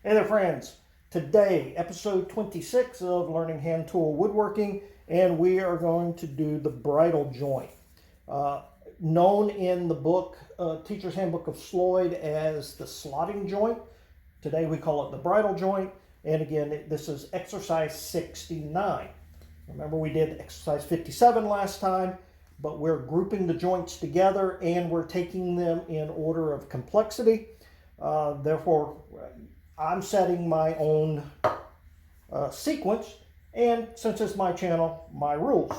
Hey there, friends. Today, episode 26 of Learning Handtool Woodworking, and we are going to do the bridle joint. Known in the book, Teacher's Handbook of Sloyd, as the slotting joint. Today we call it the bridle joint, and again, this is exercise 69. Remember, we did exercise 57 last time, but we're grouping the joints together and we're taking them in order of complexity. Therefore, I'm setting my own sequence, and since it's my channel, my rules.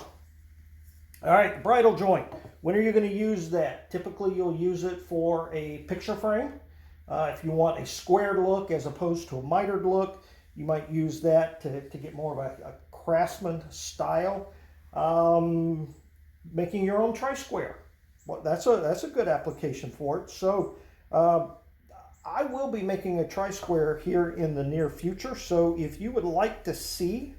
All right, bridle joint. When are you going to use that? Typically, you'll use it for a picture frame. If you want a squared look as opposed to a mitered look, you might use that to get more of a craftsman style. Making your own tri-square. Well, that's a good application for it. So I will be making a tri-square here in the near future. So if you would like to see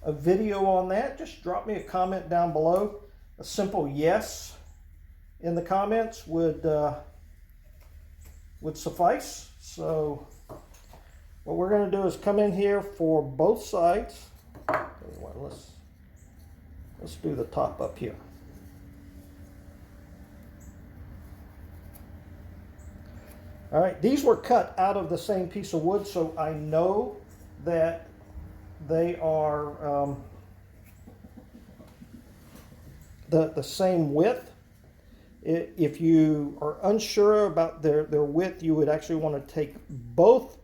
a video on that, just drop me a comment down below. A simple yes in the comments would suffice. So what we're going to do is come in here for both sides. Let's do the top up here. All right, these were cut out of the same piece of wood, so I know that they are the same width. If you are unsure about their width, you would actually want to take both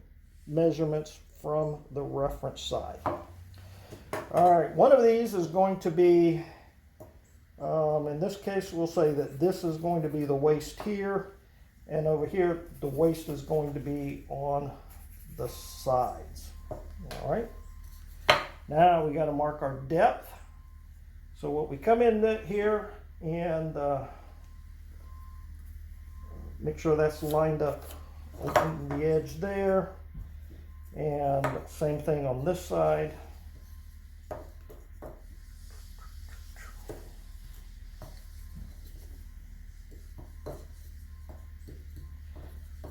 measurements from the reference side. All right, one of these is going to be, in this case, we'll say that this is going to be the waist here. And over here, the waist is going to be on the sides. All right. Now we got to mark our depth. So what we come in here and make sure that's lined up on the edge there. And same thing on this side.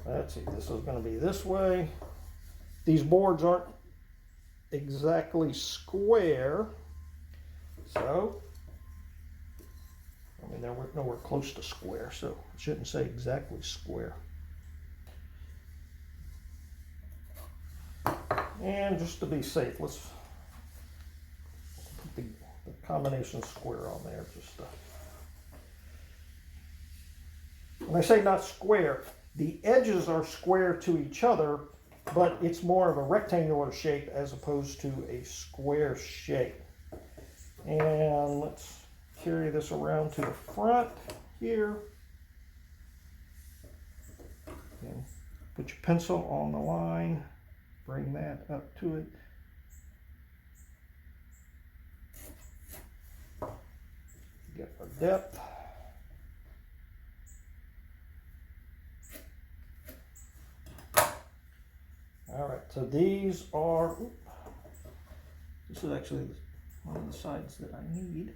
Let's see, this is going to be this way. These boards aren't exactly square, so I mean they're nowhere close to square, so I shouldn't say exactly square. And just to be safe, let's put the combination square on there. Just when I say not square, the edges are square to each other, but it's more of a rectangular shape as opposed to a square shape. And let's carry this around to the front here. And put your pencil on the line, bring that up to it. Get our depth. All right, so these are, this is actually one of the sides that I need.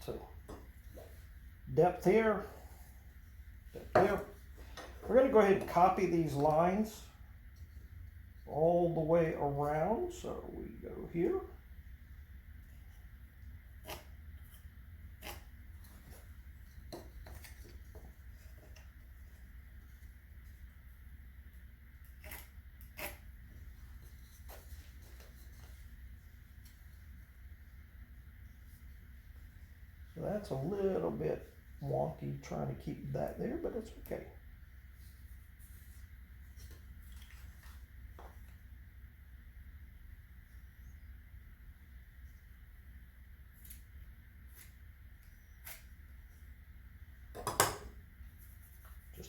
So depth here, depth here. We're going to go ahead and copy these lines all the way around. So we go here. So that's a little bit wonky trying to keep that there, but it's okay.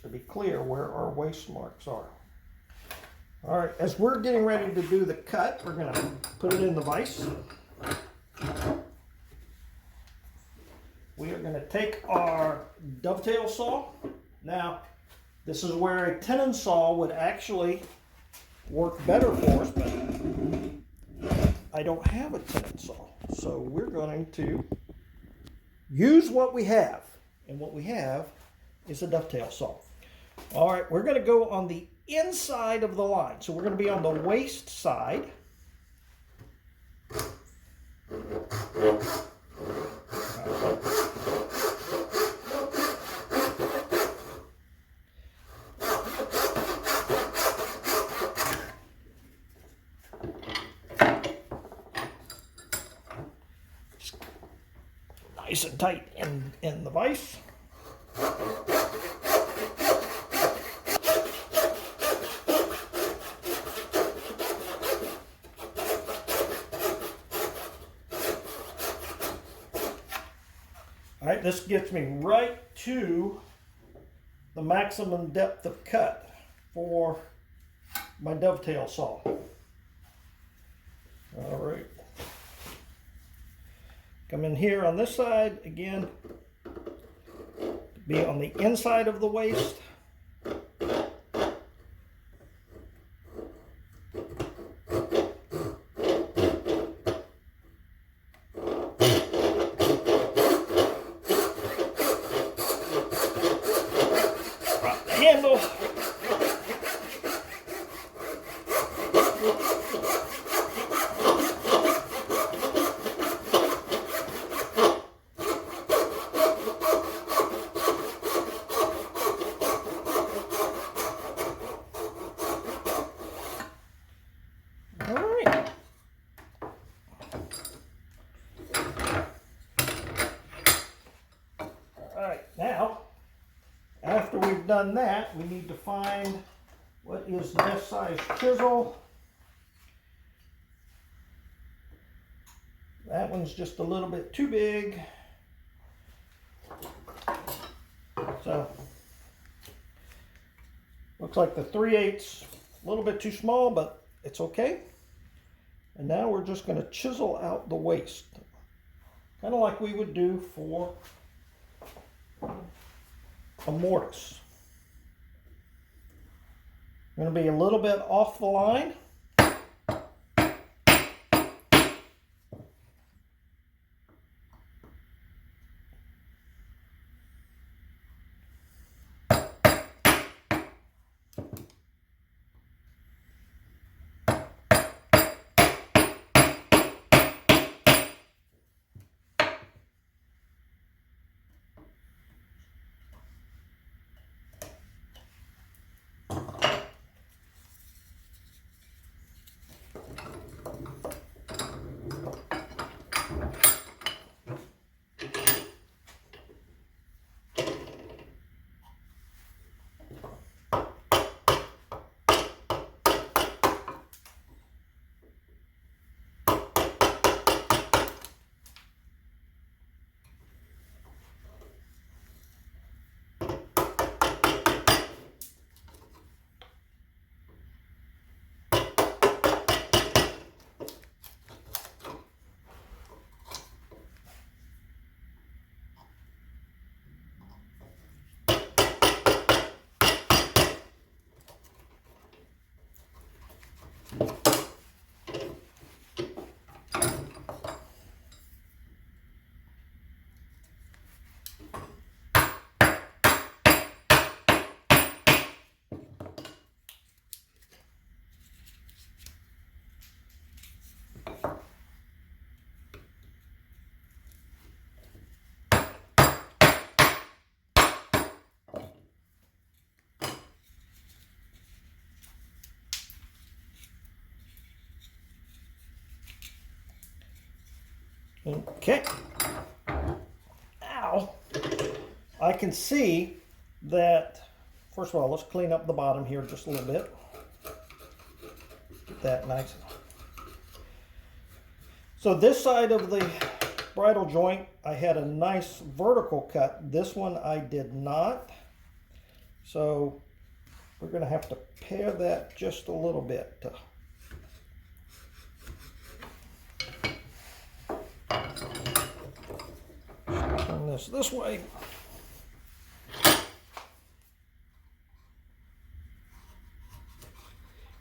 just to be clear where our waist marks are. All right, as we're getting ready to do the cut, we're going to put it in the vise. We are going to take our dovetail saw. Now, this is where a tenon saw would actually work better for us, but I don't have a tenon saw. So we're going to use what we have. And what we have is a dovetail saw. All right, we're going to go on the inside of the line. So we're going to be on the waist side. Nice and tight in the vise. All right, this gets me right to the maximum depth of cut for my dovetail saw. All right. Come in here on this side, again, be on the inside of the waist. Drop the handle. Now, after we've done that, we need to find what is this size chisel. That one's just a little bit too big. So, looks like the 3/8 a little bit too small, but it's okay. And now we're just going to chisel out the waist, kind of like we would do for a mortise. I'm going to be a little bit off the line. Okay. Now, I can see that, first of all, let's clean up the bottom here just a little bit. Get that nice. So this side of the bridle joint, I had a nice vertical cut. This one I did not. So we're going to have to pare that just a little bit. Turn this way.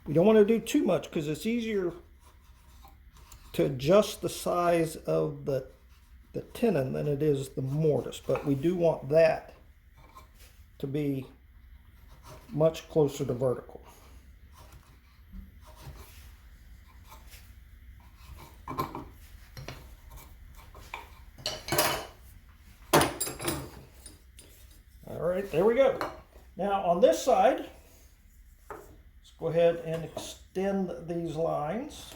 We don't want to do too much because it's easier to adjust the size of the tenon than it is the mortise, but we do want that to be much closer to vertical. All right, there we go. Now on this side, let's go ahead and extend these lines.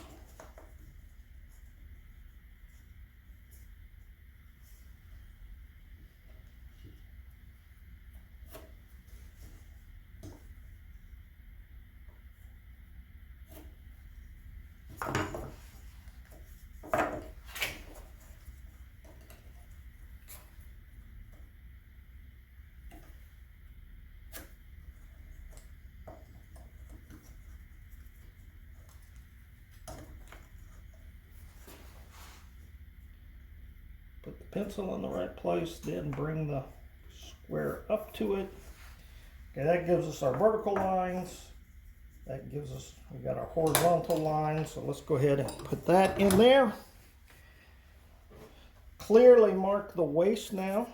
Put the pencil in the right place, then bring the square up to it. Okay, that gives us our vertical lines. That gives us, we got our horizontal lines. So let's go ahead and put that in there. Clearly mark the waist now,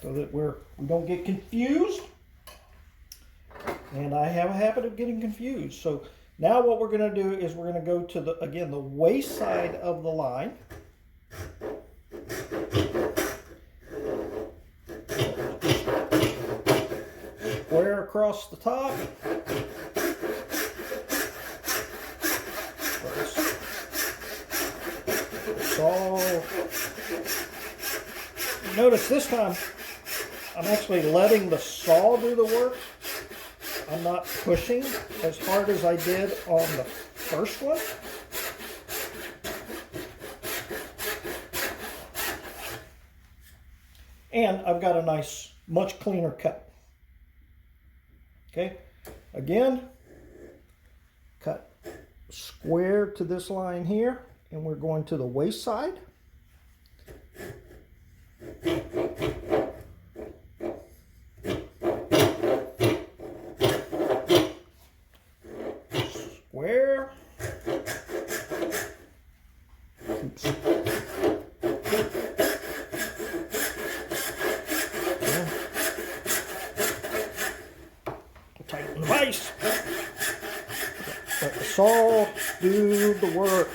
so that we don't get confused. And I have a habit of getting confused. So now what we're going to do is we're going to go to the, again, the waist side of the line. Square across the top. So notice this time I'm actually letting the saw do the work. I'm not pushing as hard as I did on the first one. And I've got a nice, much cleaner cut. Okay, again, cut square to this line here, and we're going to the waist side. Square. Tighten the vise. Let the saw do the work.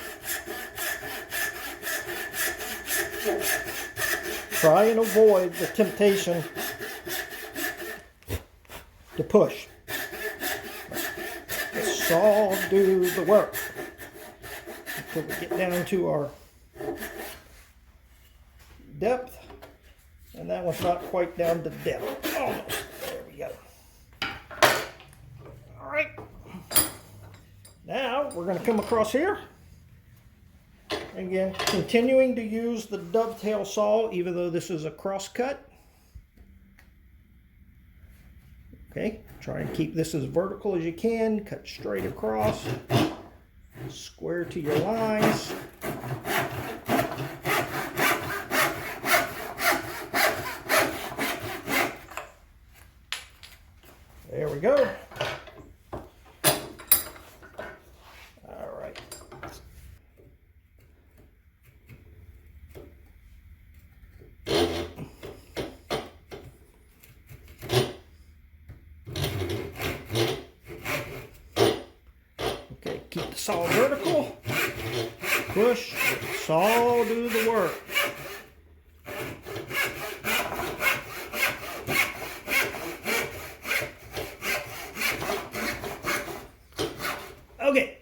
Try and avoid the temptation to push. The saw do the work until we get down to our depth, and that one's not quite down to depth. Almost. There we go. All right. Now we're going to come across here. Again, continuing to use the dovetail saw, even though this is a cross cut. Okay, try and keep this as vertical as you can. Cut straight across. Square to your lines. There we go. All right. Okay, keep the saw vertical. Push, saw, do the work. Okay,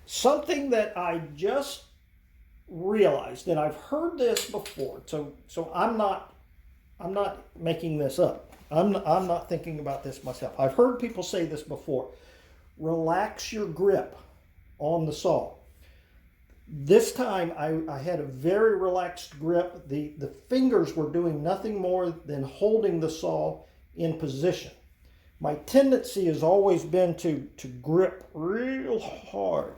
something that I just realized, and I've heard this before, so I'm not making this up. I'm not thinking about this myself. I've heard people say this before. Relax your grip on the saw. This time I had a very relaxed grip. The fingers were doing nothing more than holding the saw in position. My tendency has always been to grip real hard.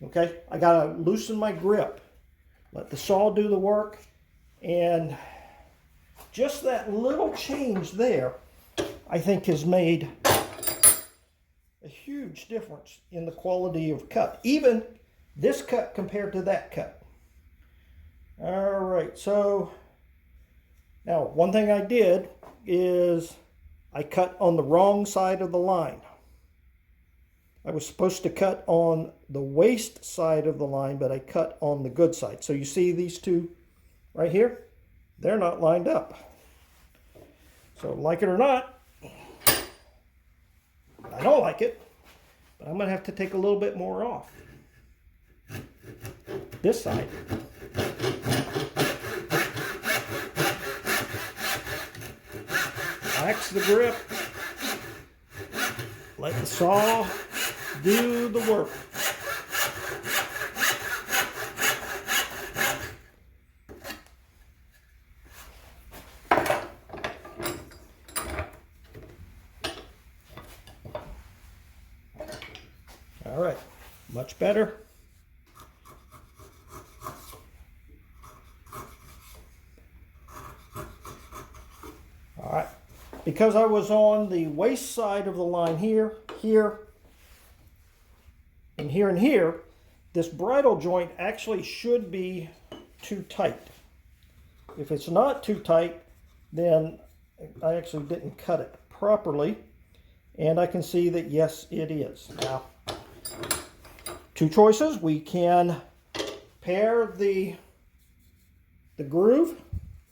Okay, I gotta loosen my grip, let the saw do the work, and just that little change there, I think, has made a huge difference in the quality of cut. Even this cut compared to that cut. All right, so now one thing I did is I cut on the wrong side of the line. I was supposed to cut on the waist side of the line, but I cut on the good side. So you see these two right here? They're not lined up. So like it or not, I don't like it, but I'm gonna have to take a little bit more off. This side. Relax the grip. Let the saw do the work. All right, much better. All right, because I was on the waist side of the line here, and here, this bridle joint actually should be too tight. If it's not too tight, then I actually didn't cut it properly. And I can see that, yes, it is. Now, two choices. We can pair the groove,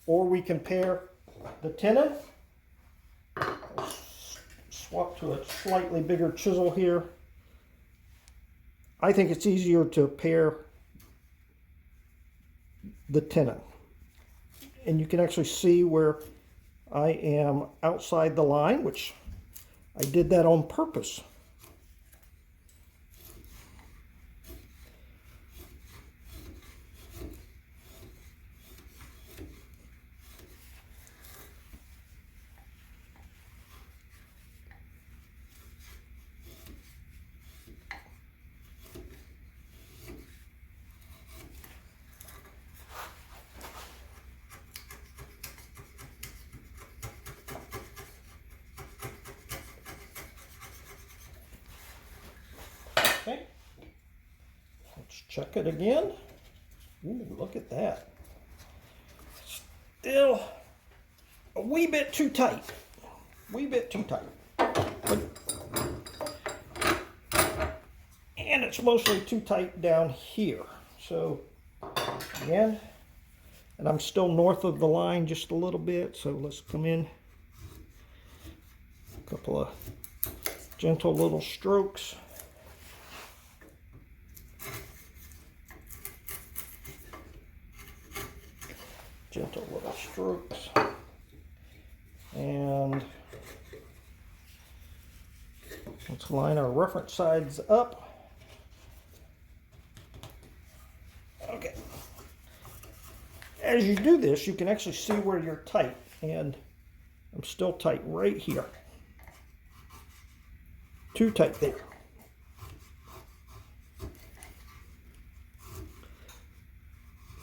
or we can pair the tenon. Swap to a slightly bigger chisel here. I think it's easier to pair the tenon. And you can actually see where I am outside the line, which I did that on purpose. Okay, let's check it again. Ooh, look at that. Still a wee bit too tight. Wee bit too tight. And it's mostly too tight down here. So again, and I'm still north of the line just a little bit, so let's come in. A couple of gentle little strokes. Gentle little strokes. And let's line our reference sides up. Okay. As you do this, you can actually see where you're tight, and I'm still tight right here. Too tight there.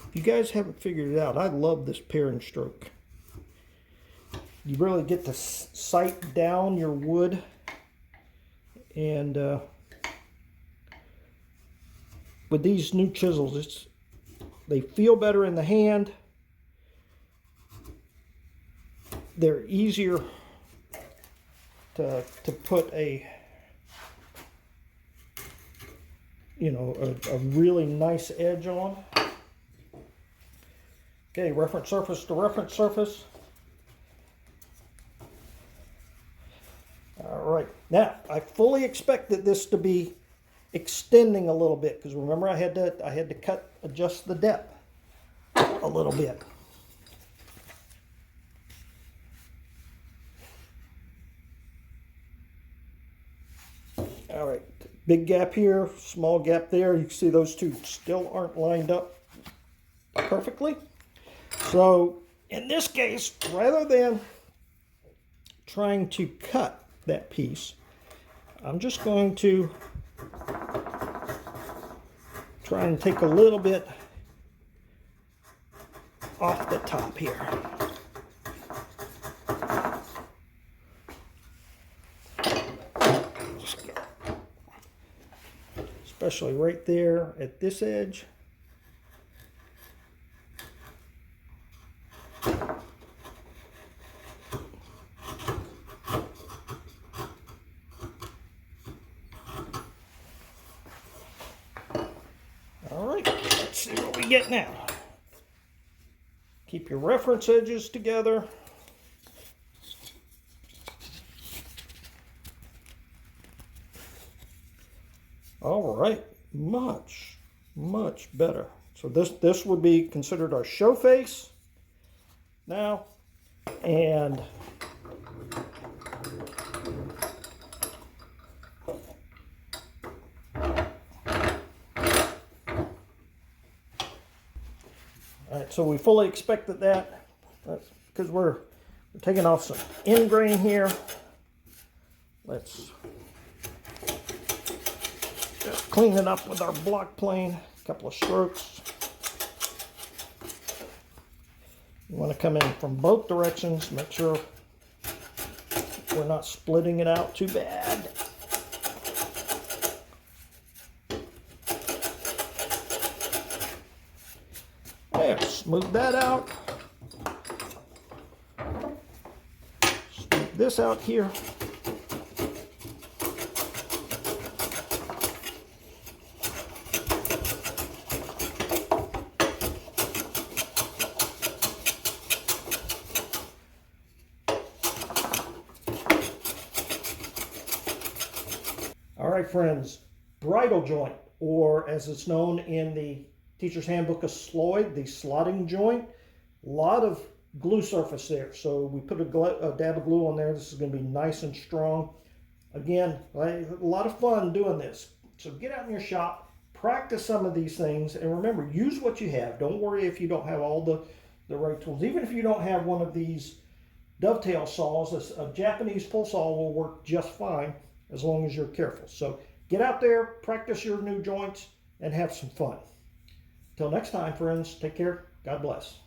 If you guys haven't figured it out, I love this paring stroke. You really get to sight down your wood, and with these new chisels, they feel better in the hand. They're easier to put a really nice edge on. Okay, reference surface to reference surface. All right, now I fully expected this to be extending a little bit, because remember I had to adjust the depth a little bit. All right, big gap here, small gap there. You can see those two still aren't lined up perfectly. So in this case, rather than trying to cut that piece, I'm just going to try and take a little bit off the top here. Especially right there at this edge. All right, let's see what we get now. Keep your reference edges together. All right, much better. So this would be considered our show face now, and all right, so we fully expected that. That's because we're taking off some end grain here. Let's just clean it up with our block plane, a couple of strokes. You want to come in from both directions, make sure we're not splitting it out too bad. There, smooth that out. Smooth this out here. All right, friends, bridal joint, or as it's known in the Teacher's Handbook of Sloyd, the slotting joint. A lot of glue surface there, so we put a dab of glue on there. This is going to be nice and strong. Again, a lot of fun doing this. So get out in your shop, practice some of these things, and remember, use what you have. Don't worry if you don't have all the right tools. Even if you don't have one of these dovetail saws, a Japanese pull saw will work just fine as long as you're careful. So get out there, practice your new joints, and have some fun. Till next time, friends, take care. God bless.